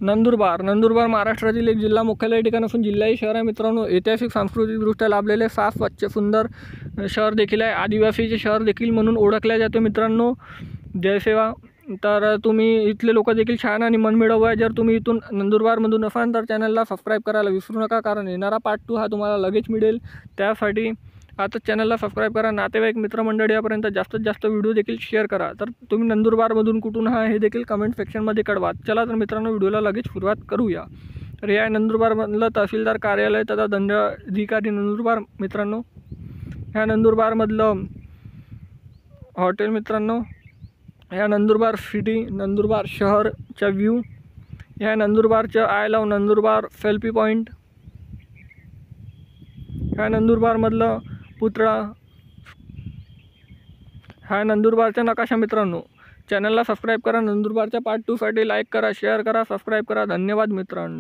नंदुरबार महाराष्ट्रातील एक जिल्हा मुख्यालय ठिकाण असून जिल्हाही शहर आहे मित्रांनो. ऐतिहासिक सांस्कृतिकदृष्ट्या लाभलेले साफ स्वच्छ सुंदर शहर देखील आहे. आदिवासीचे शहर देखील म्हणून ओळखले जाते मित्रांनो. जयसेवा. तर तुम्ही इथले लोक देखील छान आणि मनमिळाऊ आहे. जर तुम्ही इथून नंदुरबारमधून असाल तर चॅनलला सबस्क्राईब करायला विसरू नका, कारण येणारा पार्ट 2 हा तुम्हाला लगेच मिळेल. त्यासाठी आता चॅनलला सबस्क्राईब करा. नातेवाईक मित्रमंडळी यापर्यंत जास्तीत जास्त व्हिडिओ देखील शेअर करा. तर तुम्ही नंदुरबारमधून कुठून हा हे देखील कमेंट सेक्शनमध्ये कळवा. चला तर मित्रांनो व्हिडिओला लगेच सुरुवात करूया. तर हे आहे नंदुरबारमधलं तहसीलदार कार्यालय तथा दंडाधिकारी नंदुरबार मित्रांनो. ह्या नंदुरबारमधलं हॉटेल मित्रांनो. ह्या नंदुरबार सिटी, नंदुरबार शहरचा व्ह्यू. ह्या नंदुरबारचं I love Nandurbar selfie point. ह्या नंदुरबारमधलं पुतळा. हा नंदुरबारचा नकाशा मित्रांनो. चॅनलला सबस्क्राईब करा. नंदुरबारच्या पार्ट 2 साठी लाईक करा, शेअर करा, सबस्क्राईब करा. धन्यवाद मित्रांनो.